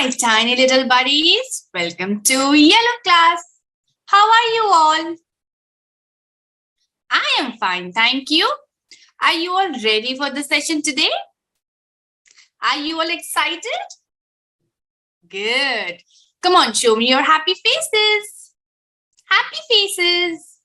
my tiny little buddies. Welcome to Yellow Class. How are you all? I am fine, thank you. Are you all ready for the session today? Are you all excited? Good. Come on, show me your happy faces. Happy faces.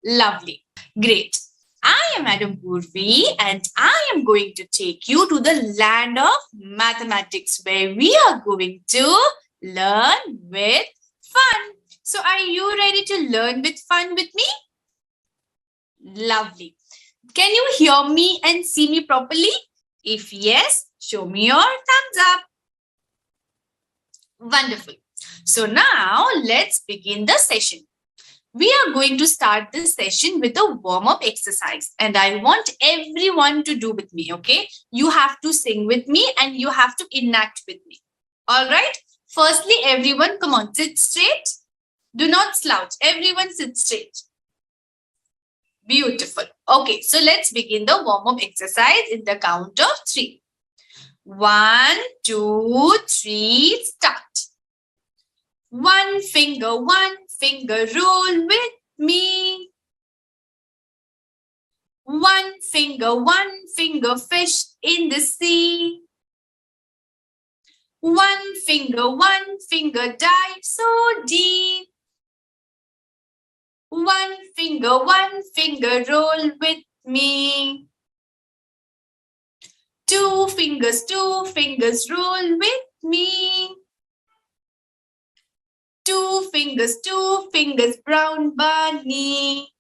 Lovely. Great. I am Madam Purvi and I am going to take you to the land of mathematics where we are going to learn with fun. So are you ready to learn with fun with me? Lovely. Can you hear me and see me properly? If yes, show me your thumbs up. Wonderful. So now let's begin the session. We are going to start this session with a warm-up exercise and I want everyone to do with me, okay? You have to sing with me and you have to enact with me. All right? Firstly, everyone, come on, sit straight. Do not slouch. Everyone sit straight. Beautiful. Okay, so let's begin the warm-up exercise in the count of 3. 1, 2, 3, start. One finger roll with me. One finger fish in the sea. One finger dive so deep. One finger roll with me. Two fingers roll with me. Two fingers, brown bunny.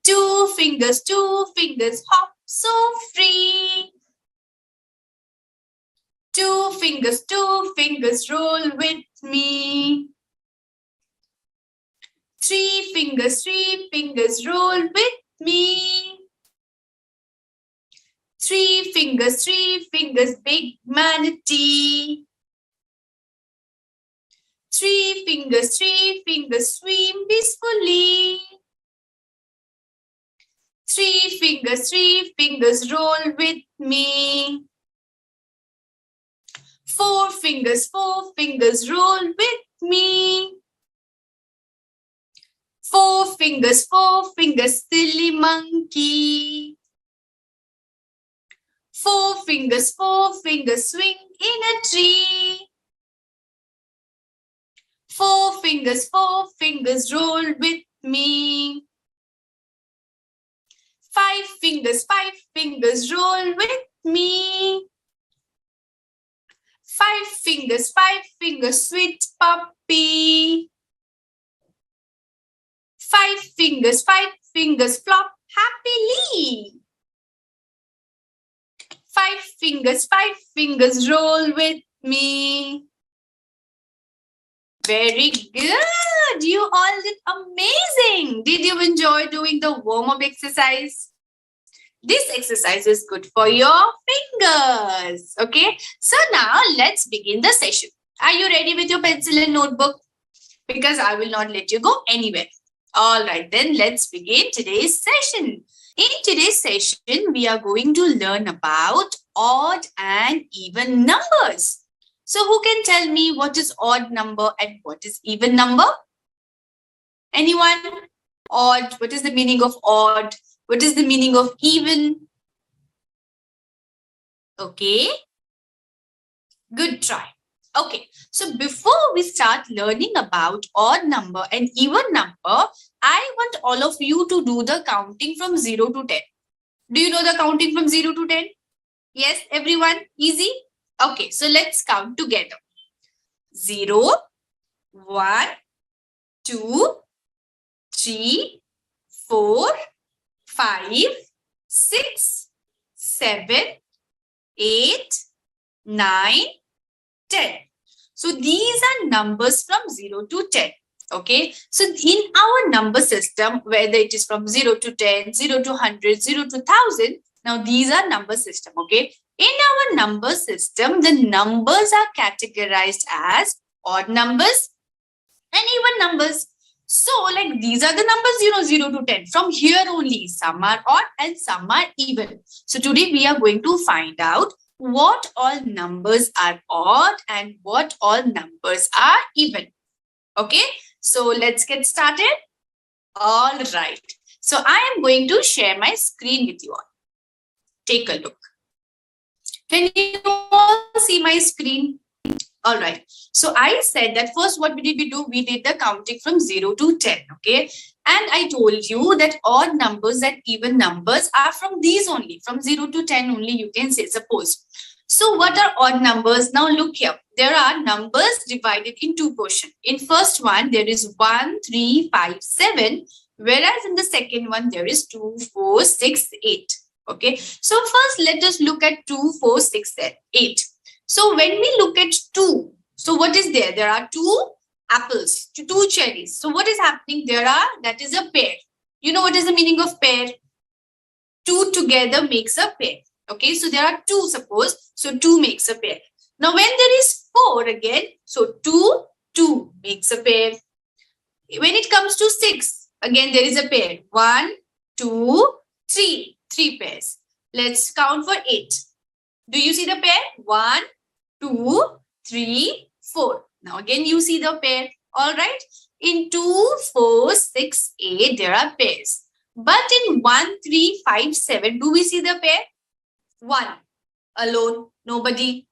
Two fingers, hop so free. Two fingers, roll with me. Three fingers, roll with me. Three fingers, big manatee. Three fingers, swim peacefully. Three fingers, roll with me. Four fingers, roll with me. Four fingers, silly monkey. Four fingers, swing in a tree. Four fingers, roll with me. Five fingers, roll with me. Five fingers, sweet puppy. Five fingers, flop happily. Five fingers, roll with me. Very good. You all did amazing. Did you enjoy doing the warm-up exercise? This exercise is good for your fingers. Okay. So now let's begin the session. Are you ready with your pencil and notebook? Because I will not let you go anywhere. All right, then let's begin today's session. In today's session, we are going to learn about odd and even numbers. So who can tell me what is odd number and what is even number? Anyone? Odd. What is the meaning of odd? What is the meaning of even? Okay. Good try. Okay. So before we start learning about odd number and even number, I want all of you to do the counting from 0 to 10. Do you know the counting from 0 to 10? Yes, everyone? Easy? Okay, so let's count together. 0, 1, 2, 3, 4, 5, 6, 7, 8, 9, 10. So these are numbers from 0 to 10. Okay, so in our number system, whether it is from 0 to 10, 0 to 100, 0 to 1000, now these are number system. Okay, in our number system, the numbers are categorized as odd numbers and even numbers. So like these are the numbers, 0 to 10. From here only, some are odd and some are even. So today we are going to find out what all numbers are odd and what all numbers are even. Okay, so let's get started. All right. So I am going to share my screen with you all. Take a look. Can you all see my screen? All right. So I said that first, what did we do? We did the counting from 0 to 10. Okay. And I told you that odd numbers and even numbers are from these only. From 0 to 10 only, you can say, suppose. So what are odd numbers? Now look here. There are numbers divided in two portions. In first one, there is 1, 3, 5, 7. Whereas in the second one, there is 2, 4, 6, 8. Okay. So first, let us look at 2, 4, 6, 8. So when we look at 2, so what is there? There are 2 apples, 2 cherries. So what is happening? That is a pair. You know what is the meaning of pair? 2 together makes a pair. Okay, so there are 2, suppose. So 2 makes a pair. Now when there is 4 again, so 2, 2 makes a pair. When it comes to 6, again there is a pair. 1, 2, 3. 3 pairs. Let's count for 8. Do you see the pair? 1, 2, 3, 4. Now again you see the pair. All right. In 2, 4, 6, 8, there are pairs. But in 1, 3, 5, 7, do we see the pair? 1 alone, nobody,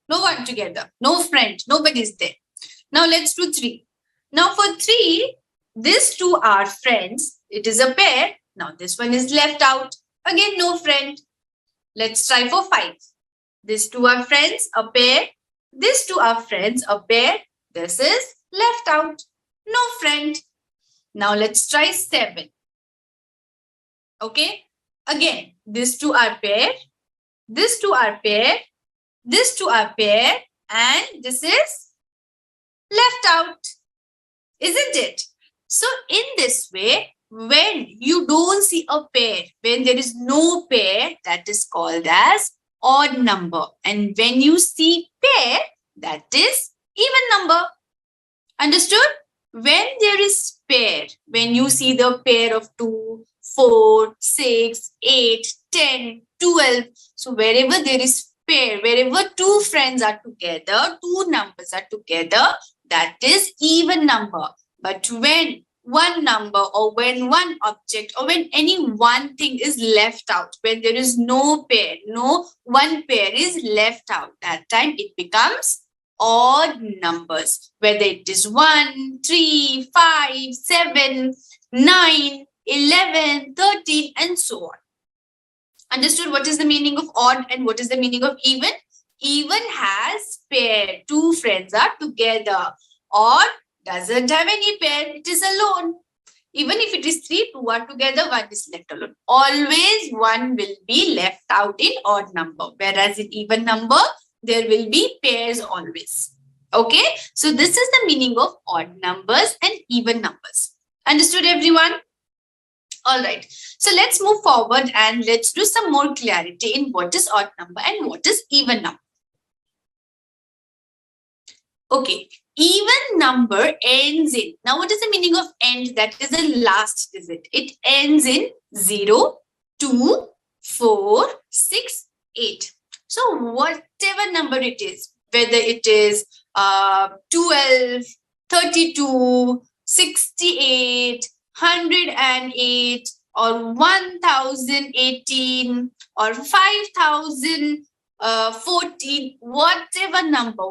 no one together, no friend, nobody is there. Now let's do 3. Now for 3, these 2 are friends. It is a pair. Now this one is left out. Again, no friend. Let's try for 5. These 2 are friends, a pair. These 2 are friends, a pair. This is left out. No friend. Now let's try 7. Okay. Again, these 2 are pair. These 2 are pair. These 2 are pair. And this is left out. Isn't it? So in this way, when you don't see a pair, when there is no pair, that is called as odd number. And when you see pair, that is even number. Understood? When there is pair, when you see the pair of 2, 4, 6, 8, 10, 12. So wherever there is pair, wherever 2 friends are together, 2 numbers are together, that is even number. But when one number or when one object or when any one thing is left out, when there is no pair, no one pair is left out, that time it becomes odd numbers, whether it is 1, 3, 5, 7, 9, 11, 13, and so on. Understood what is the meaning of odd and what is the meaning of even? Even has pair, 2 friends are together. Odd doesn't have any pair, it is alone. Even if it is 3, 2 are together, 1 is left alone. Always 1 will be left out in odd number, whereas in even number, there will be pairs always. Okay, so this is the meaning of odd numbers and even numbers. Understood, everyone? All right, so let's move forward and let's do some more clarity in what is odd number and what is even number. Okay, even number ends in. Now, what is the meaning of end? That is the last digit. It ends in 0, 2, 4, 6, 8. So, whatever number it is, whether it is 12, 32, 68, 108, or 1018, or 5014, whatever number,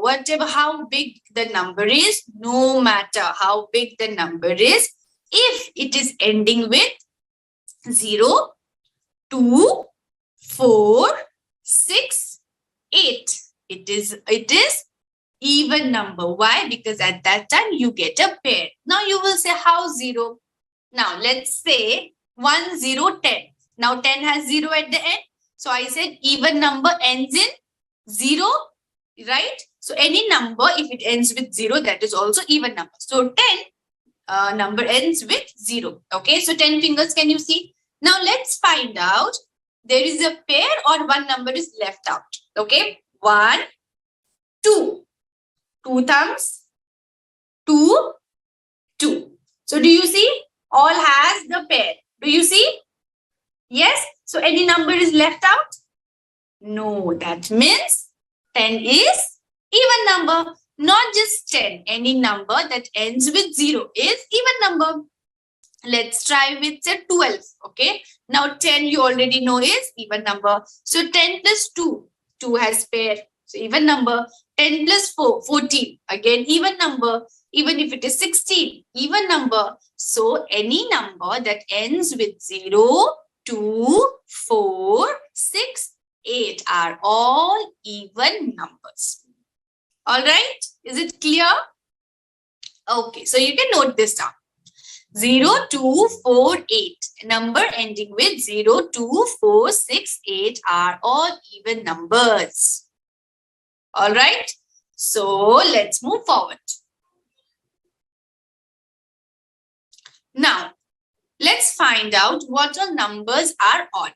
how big the number is, no matter how big the number is, if it is ending with 0, 2, 4, 6, 8, it is even number. Why? Because at that time you get a pair. Now you will say, how 0? Now let's say 1, 0, 10. Now 10 has 0 at the end. So I said even number ends in 0, right? So any number, if it ends with 0, that is also even number. So 10 number ends with 0. Okay, so 10 fingers, can you see? Now let's find out there is a pair or one number is left out. Okay, 1, 2. 2 thumbs, 2, 2. So do you see? All has the pair. Do you see? Yes. So any number is left out? No, that means 10 is even number. Not just 10. Any number that ends with 0 is even number. Let's try with say 12. Okay. Now 10 you already know is even number. So 10 plus 2. 2 has pair. So even number. 10 plus 4. 14. Again even number. Even if it is 16. Even number. So any number that ends with 0, 2, 4, 6, 8 are all even numbers. Alright. Is it clear? Okay. So you can note this down. 0, 2, 4, 8. Number ending with 0, 2, 4, 6, 8 are all even numbers. Alright. So let's move forward. Now, let's find out what all numbers are odd.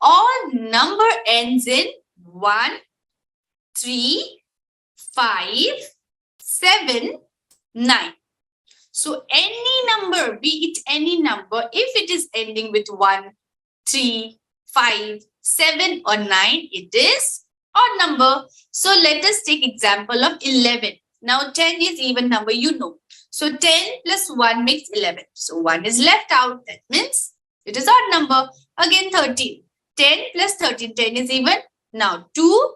Odd number ends in 1, 3, 5, 7, 9. So any number, be it any number, if it is ending with 1, 3, 5, 7 or 9, it is odd number. So let us take example of 11. Now 10 is even number, you know. So 10 plus 1 makes 11. So 1 is left out. That means it is odd number. Again 13. 10 plus 13, 10 is even. Now 2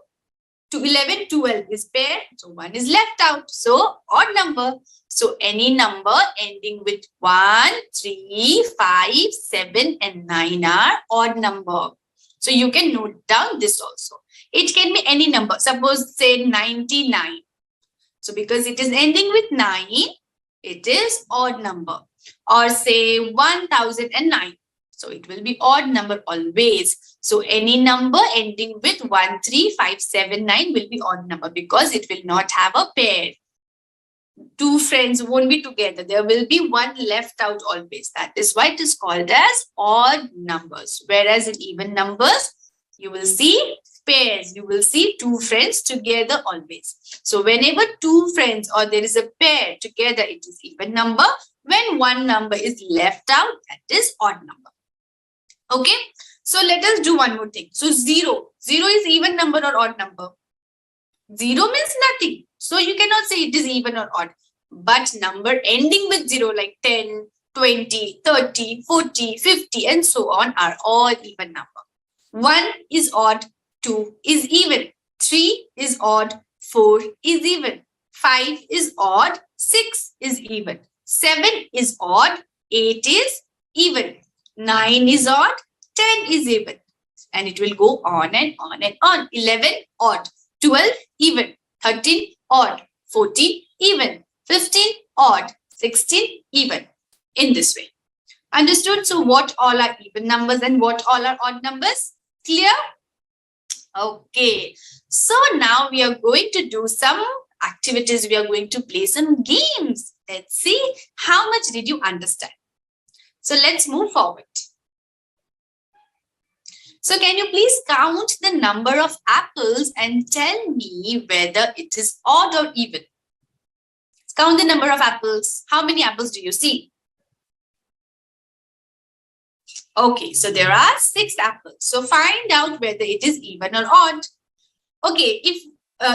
to 11, 12 is pair. So 1 is left out. So odd number. So any number ending with 1, 3, 5, 7 and 9 are odd number. So you can note down this also. It can be any number. Suppose say 99. So because it is ending with 9, it is odd number. Or say 1009. So it will be odd number always. So any number ending with 1, 3, 5, 7, 9 will be odd number because it will not have a pair. Two friends won't be together. There will be one left out always. That is why it is called as odd numbers. Whereas in even numbers, you will see pairs. You will see two friends together always. So whenever two friends or there is a pair together, it is even number. When one number is left out, that is odd number. Okay. So let us do one more thing. So 0. 0 is even number or odd number? 0 means nothing. So you cannot say it is even or odd. But number ending with 0 like 10, 20, 30, 40, 50 and so on are all even number. 1 is odd, 2 is even, 3 is odd, 4 is even, 5 is odd, 6 is even, 7 is odd, 8 is even, 9 is odd, 10 is even. And it will go on and on and on. 11 odd, 12 even, 13 odd, 14 even, 15 odd, 16 even. In this way. Understood? So what all are even numbers and what all are odd numbers? Clear? Okay. So now we are going to do some activities. We are going to play some games. Let's see how much did you understand. So let's move forward. So can you please count the number of apples and tell me whether it is odd or even? Let's count the number of apples. How many apples do you see? Okay, so there are 6 apples. So find out whether it is even or odd. Okay, if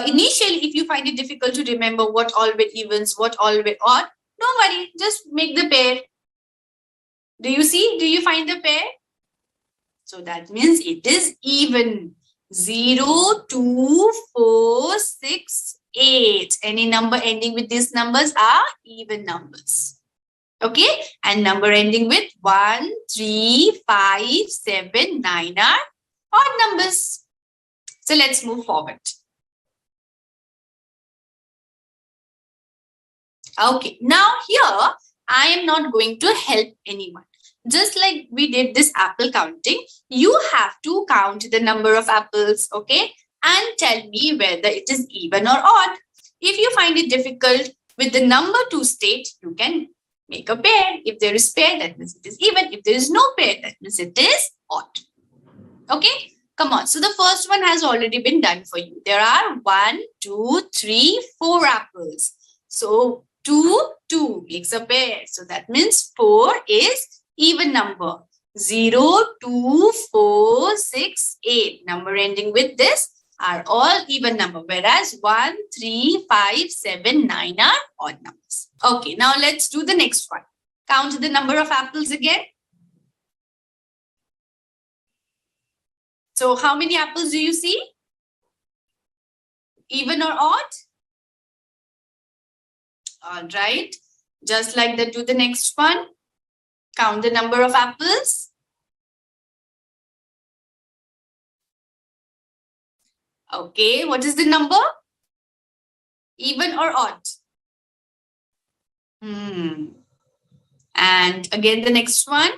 initially if you find it difficult to remember what all were evens, what all were odd, don't worry, just make the pair. Do you see? Do you find the pair? So that means it is even. 0, 2, 4, 6, 8. Any number ending with these numbers are even numbers. Okay, and number ending with 1, 3, 5, 7, 9 are odd numbers. So let's move forward. Okay, now here I am not going to help anyone. Just like we did this apple counting, you have to count the number of apples, okay? And tell me whether it is even or odd. If you find it difficult with the number to state, you can make a pair. If there is pair, that means it is even. If there is no pair, that means it is odd. Okay, come on. So the first one has already been done for you. There are 1, 2, 3, 4 apples. So 2 makes a pair. So that means 4 is even number. 0, 2, 4, 6, 8. Number ending with this are all even number, whereas 1, 3, 5, 7, 9 are odd numbers. Okay, now let's do the next one. Count the number of apples again. So how many apples do you see? Even or odd? All right. Just like that, do the next one. Count the number of apples. Okay, what is the number? Even or odd? And again, the next one.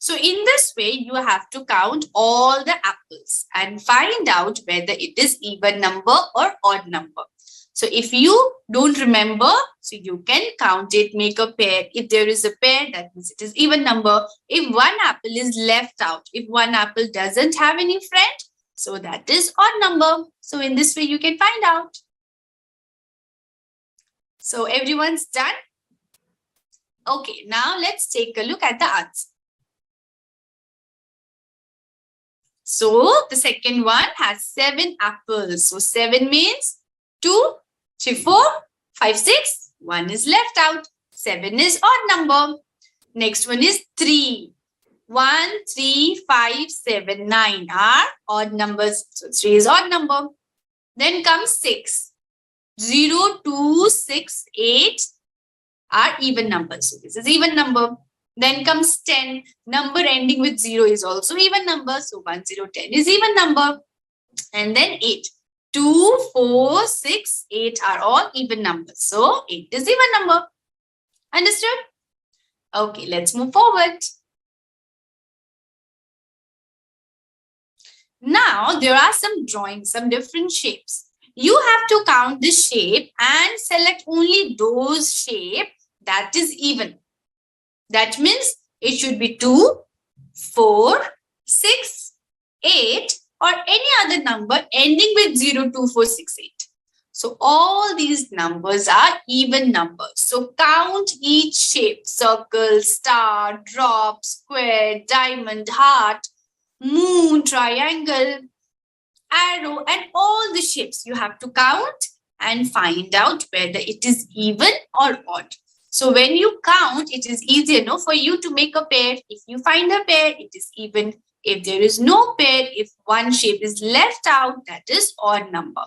So in this way, you have to count all the apples and find out whether it is even number or odd number. So if you don't remember, so you can count it, make a pair. If there is a pair, that means it is even number. If one apple is left out, if one apple doesn't have any friend, so that is odd number. So in this way, you can find out. So everyone's done? Okay, now let's take a look at the answer. So the second one has 7 apples. So 7 means 2, 3, 4, 5, 6. 1 is left out. 7 is odd number. Next one is 3. 1, 3, 5, 7, 9 are odd numbers. So 3 is odd number. Then comes 6. 0, 2, 6, 8 are even numbers. So this is even number. Then comes 10. Number ending with 0 is also even number. So 1, 0, 10 is even number. And then 8. 2, 4, 6, 8 are all even numbers. So 8 is even number. Understood? Okay, let's move forward. Now there are some drawings, some different shapes. You have to count the shape and select only those shapes that is even. That means it should be 2, 4, 6, 8 or any other number ending with 0, 2, 4, 6, 8. So all these numbers are even numbers. So count each shape: circle, star, drop, square, diamond, heart, moon, triangle, arrow, and all the shapes you have to count and find out whether it is even or odd. So when you count, it is easier for you to make a pair. If you find a pair, it is even. If there is no pair, if one shape is left out, that is odd number.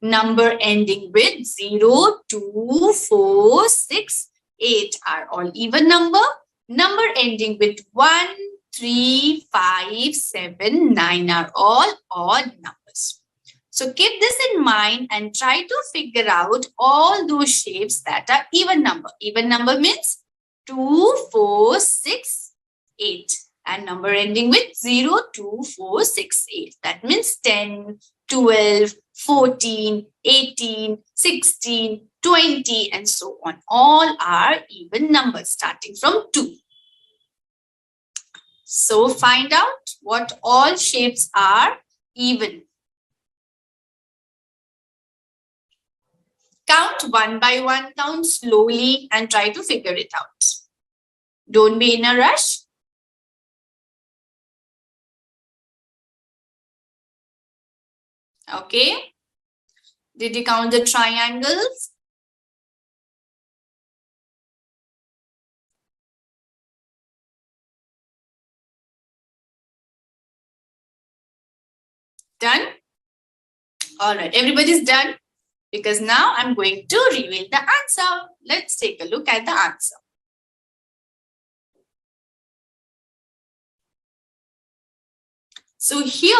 Number ending with 0, 2, 4, 6, 8 are all even number. Number ending with 1, 3, 5, 7, 9 are all odd numbers. So keep this in mind and try to figure out all those shapes that are even number. Even number means 2, 4, 6, 8. And number ending with 0, 2, 4, 6, 8. That means 10, 12, 14, 18, 16, 20, and so on. All are even numbers starting from 2. So find out what all shapes are even. Count one by one, count slowly and try to figure it out. Don't be in a rush. Okay. Did you count the triangles? Done? All right, everybody's done? Because now I'm going to reveal the answer. Let's take a look at the answer. So here,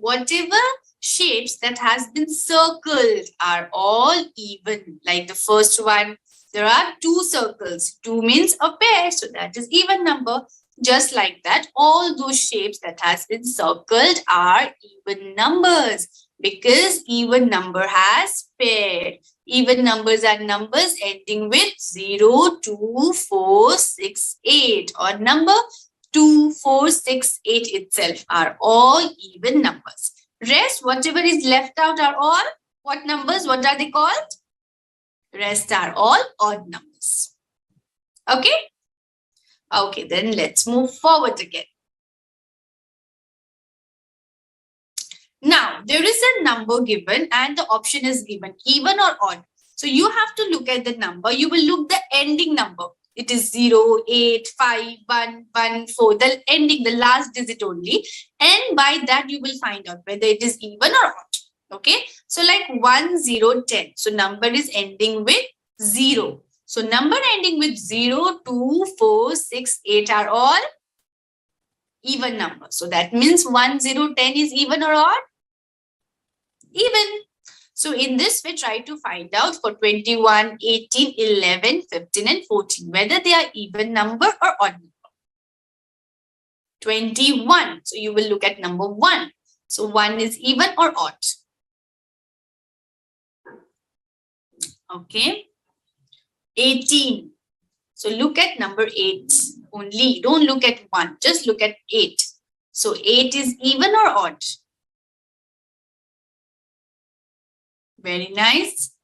whatever shapes that has been circled are all even. Like the first one, there are 2 circles. 2 means a pair, so that is even number. Just like that, all those shapes that has been circled are even numbers, because even number has pair. Even numbers are numbers ending with 0, 2, 4, 6, 8, or number 2, 4, 6, 8 itself are all even numbers. Rest, whatever is left out are all what numbers? What are they called? Rest are all odd numbers. Okay. Okay, then let's move forward again. Now, there is a number given and the option is given, even or odd. So you have to look at the number. You will look the ending number. It is 0, 8, 5, 1, 1, 4, the ending, the last digit only. And by that, you will find out whether it is even or odd. Okay. So like 1, 0, 10. So number is ending with 0. So number ending with 0, 2, 4, 6, 8 are all even numbers. So that means 1, 0, 10 is even or odd? Even. So in this, we try to find out for 21, 18, 11, 15 and 14, whether they are even number or odd number. 21. So you will look at number 1. So 1 is even or odd. Okay. 18. So look at number 8 only. Don't look at 1. Just look at 8. So 8 is even or odd? Very nice.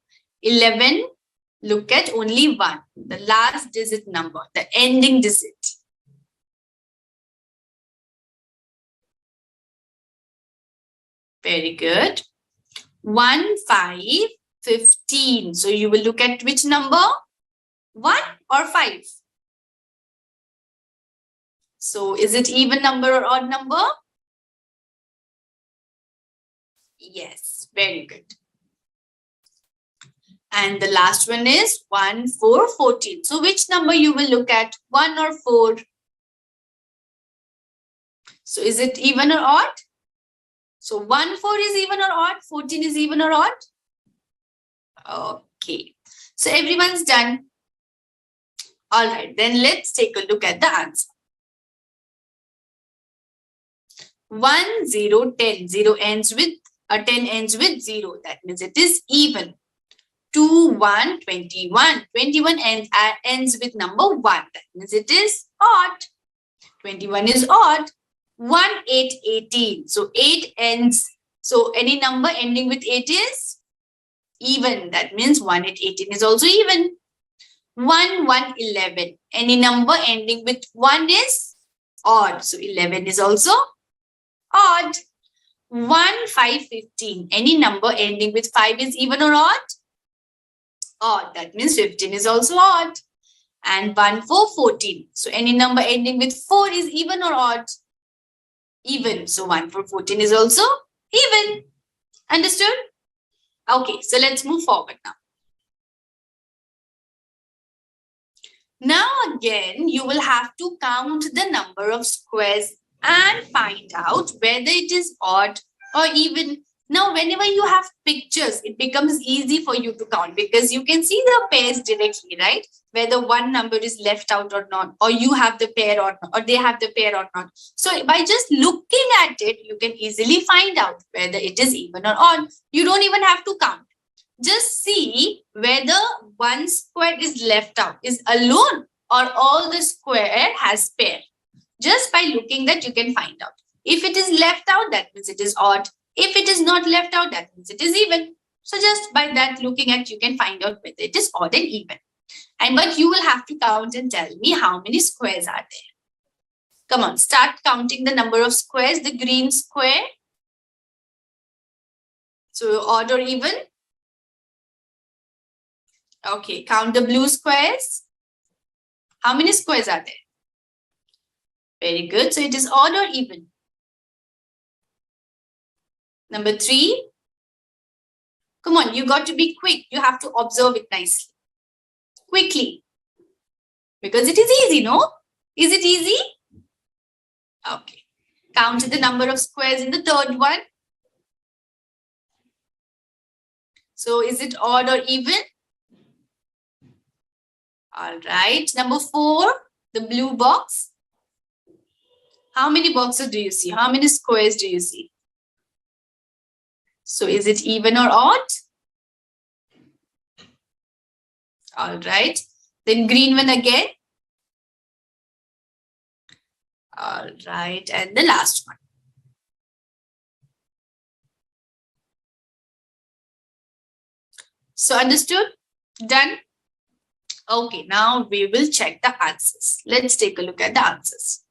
11. Look at only 1. The last digit number. The ending digit. Very good. 1, 5, 15. So you will look at which number? 1 or 5? So is it even number or odd number? Yes, very good. And the last one is 1, 4, 14. So which number you will look at? 1 or 4? So is it even or odd? So 1, 4 is even or odd? 14 is even or odd? Okay. So everyone's done. All right, then let's take a look at the answer. 1, 0, 10. 10 ends with 0. That means it is even. 2, 1, 21. 21 ends with number 1. That means it is odd. 21 is odd. 1, 8, 18. So 8 ends. So any number ending with 8 is even. That means 1, 8, 18 is also even. 1, 1, 11. Any number ending with 1 is odd. So 11 is also odd. 1, 5, 15. Any number ending with 5 is even or odd? Odd. That means 15 is also odd. And 1, 4, 14. So any number ending with 4 is even or odd? Even. So 1, 4, 14 is also even. Understood? Okay, so let's move forward now. Now again, you will have to count the number of squares and find out whether it is odd or even. Now, whenever you have pictures, it becomes easy for you to count because you can see the pairs directly, right? Whether one number is left out or not, or you have the pair or not, or they have the pair or not. So by just looking at it, you can easily find out whether it is even or odd. You don't even have to count. Just see whether one square is left out, is alone, or all the square has pair. Just by looking that you can find out. If it is left out, that means it is odd. If it is not left out, that means it is even. So just by that looking at, you can find out whether it is odd and even. But you will have to count and tell me how many squares are there. Come on, start counting the number of squares. The green square. So odd or even? Okay, count the blue squares. How many squares are there? Very good. So it is odd or even? Number 3. Come on, you got to be quick. You have to observe it nicely. Quickly. Because it is easy, no? Is it easy? Okay. Count the number of squares in the third one. So is it odd or even? All right. Number 4, the blue box. How many boxes do you see? How many squares do you see? So is it even or odd? All right. Then green one again. All right. And the last one. So understood? Done? Okay, now we will check the answers. Let's take a look at the answers.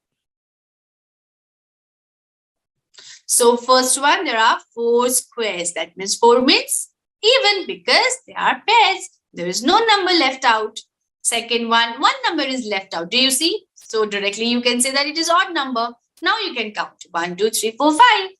So first one, there are 4 squares. That means 4 means even because they are pairs. There is no number left out. Second one number is left out. Do you see? So directly you can say that it is odd number. Now you can count 1, 2, 3, 4, 5.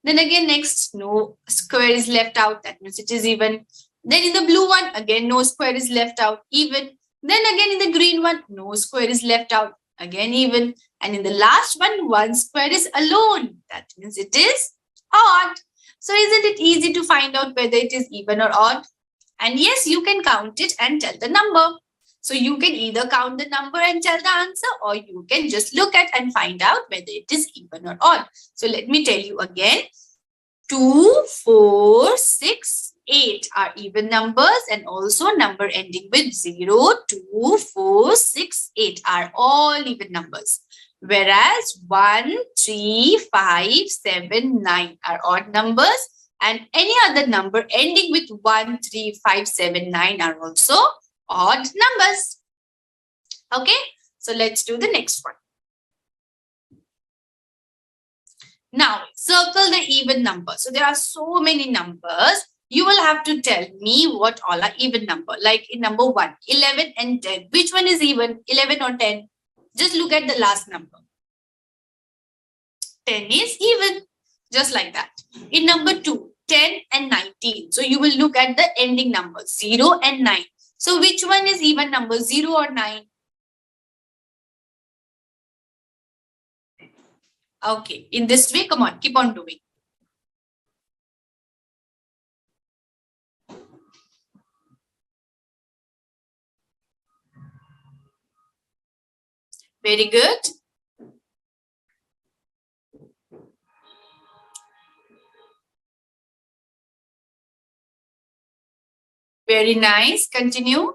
Then again next, no square is left out. That means it is even. Then in the blue one, again no square is left out. Even. Then again in the green one, no square is left out. Again even. And in the last one square is alone. That means it is odd. So isn't it easy to find out whether it is even or odd? And yes, you can count it and tell the number. So you can either count the number and tell the answer, or you can just look at and find out whether it is even or odd. So let me tell you again. 2, 4, 6, 8 are even numbers, and also number ending with 0, 2, 4, 6, 8 are all even numbers. Whereas 1, 3, 5, 7, 9 are odd numbers, and any other number ending with 1, 3, 5, 7, 9 are also odd numbers. Okay, so let's do the next one. Now, circle the even number. So there are so many numbers. You will have to tell me what all are even number. Like in number 1, 11 and 10. Which one is even, 11 or 10? Just look at the last number. 10 is even, just like that. In number 2, 10 and 19. So you will look at the ending numbers, 0 and 9. So which one is even number, 0 or 9? Okay, in this way, come on, keep on doing. Very good. Very nice. Continue.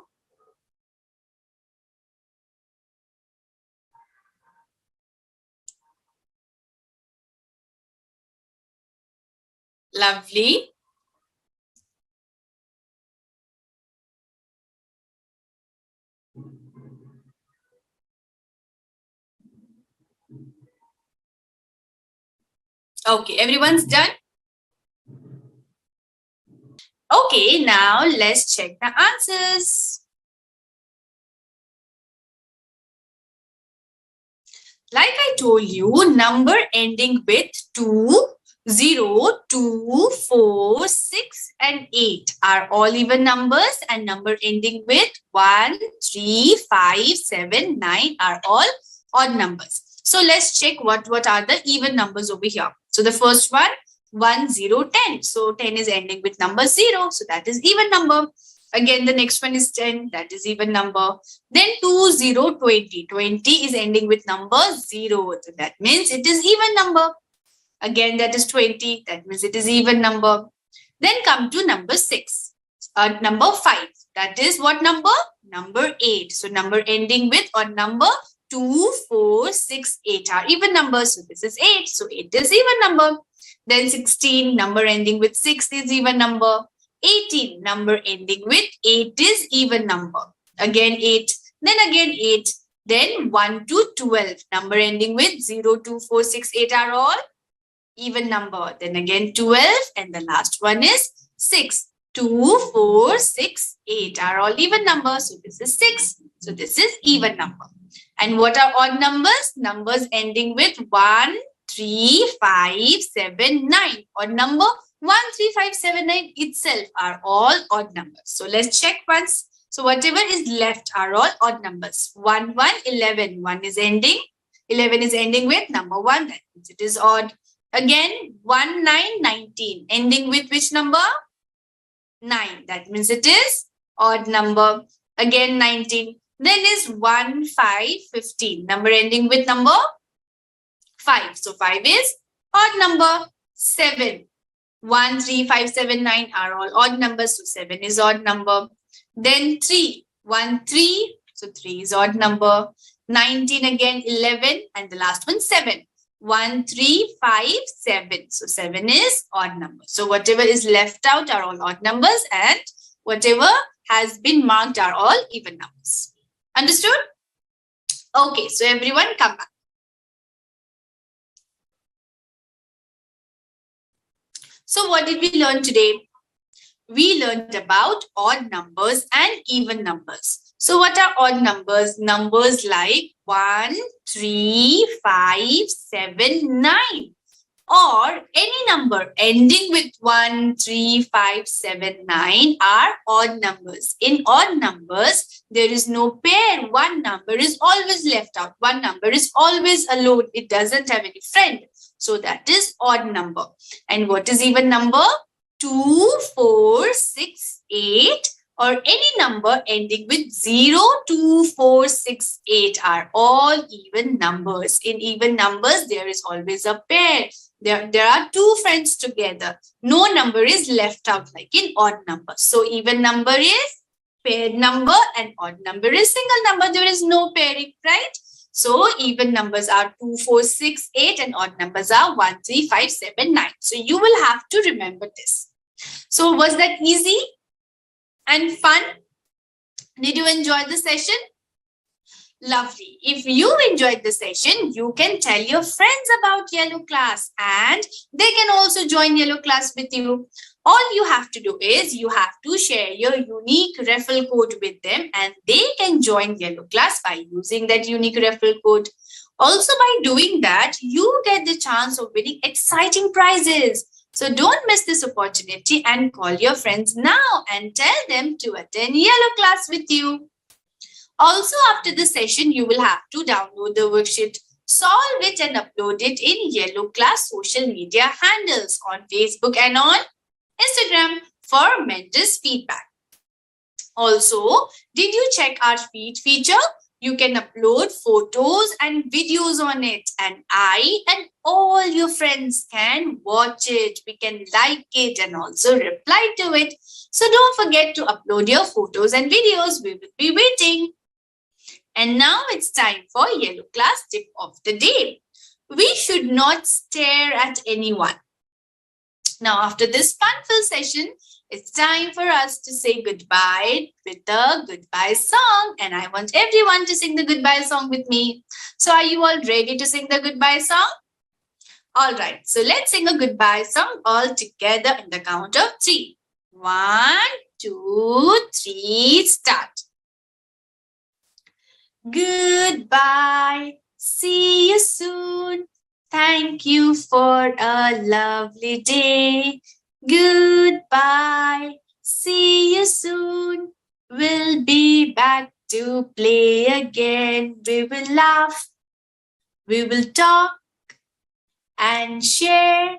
Lovely. Okay, everyone's done? Okay, now let's check the answers. Like I told you, number ending with 2, 0, 2, 4, 6 and 8 are all even numbers, and number ending with 1, 3, 5, 7, 9 are all odd numbers. So let's check what are the even numbers over here. So the first one, 1, 0, 10. So 10 is ending with number 0. So that is even number. Again, the next one is 10. That is even number. Then 2, 0, 20. 20 is ending with number 0. So that means it is even number. Again, that is 20. That means it is even number. Then come to number 6. Number 5. That is what number? Number 8. So number ending with or number 2, 4, 6, 8 are even numbers. So this is 8. So 8 is even number. Then 16, number ending with 6 is even number. 18, number ending with 8 is even number. Again 8, then again 8. Then 1 to 12, number ending with 0, 2, 4, 6, 8 are all even number. Then again 12, and the last one is 6. 2, 4, 6, 8 are all even numbers. So this is 6. So this is even number. And what are odd numbers? Numbers ending with 1, 3, 5, 7, 9. Odd number 1, 3, 5, 7, 9 itself are all odd numbers. So let's check once. So whatever is left are all odd numbers. 1, 1, 11. 1 is ending. 11 is ending with number 1. That means it is odd. Again, 1, 9, 19. Ending with which number? 9. That means it is odd number. Again, 19. Then is 1, 5, 15. Number ending with number 5. So 5 is odd number. 7. 1, 3, 5, 7, 9 are all odd numbers. So 7 is odd number. Then 3. 1, 3. So 3 is odd number. 19 again, 11. And the last one, 7. 1, 3, 5, 7. So 7 is odd number. So whatever is left out are all odd numbers. And whatever has been marked are all even numbers. Understood? Okay, so everyone come back. So what did we learn today? We learned about odd numbers and even numbers. So what are odd numbers? Numbers like 1, 3, 5, 7, 9. Or any number ending with 1, 3, 5, 7, 9 are odd numbers. In odd numbers, there is no pair. One number is always left out. One number is always alone. It doesn't have any friend. So that is odd number. And what is even number? 2, 4, 6, 8 or any number ending with 0, 2, 4, 6, 8 are all even numbers. In even numbers, there is always a pair. There are two friends together. No number is left out like in odd numbers. So even number is paired number and odd number is single number. There is no pairing, right? So even numbers are 2, 4, 6, 8 and odd numbers are 1, 3, 5, 7, 9. So you will have to remember this. So was that easy and fun? Did you enjoy the session? Lovely. If you enjoyed the session, you can tell your friends about Yellow Class and they can also join Yellow Class with you. All you have to do is you have to share your unique referral code with them and they can join Yellow Class by using that unique referral code. Also by doing that, you get the chance of winning exciting prizes. So don't miss this opportunity and call your friends now and tell them to attend Yellow Class with you. Also, after the session, you will have to download the worksheet, solve it and upload it in Yellow Class social media handles on Facebook and on Instagram for mentors' feedback. Also, did you check our feed feature? You can upload photos and videos on it and I and all your friends can watch it. We can like it and also reply to it. So don't forget to upload your photos and videos. We will be waiting. And now it's time for Yellow Class tip of the day. We should not stare at anyone. Now, after this fun-filled session, it's time for us to say goodbye with the goodbye song. And I want everyone to sing the goodbye song with me. So are you all ready to sing the goodbye song? All right. So let's sing a goodbye song all together in the count of 3. 1, 2, 3, start. Goodbye. See you soon. Thank you for a lovely day. Goodbye. See you soon. We'll be back to play again. We will laugh. We will talk and share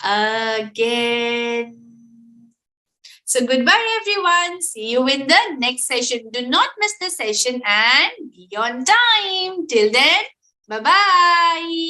again. So goodbye, everyone. See you in the next session. Do not miss the session and be on time. Till then, bye-bye.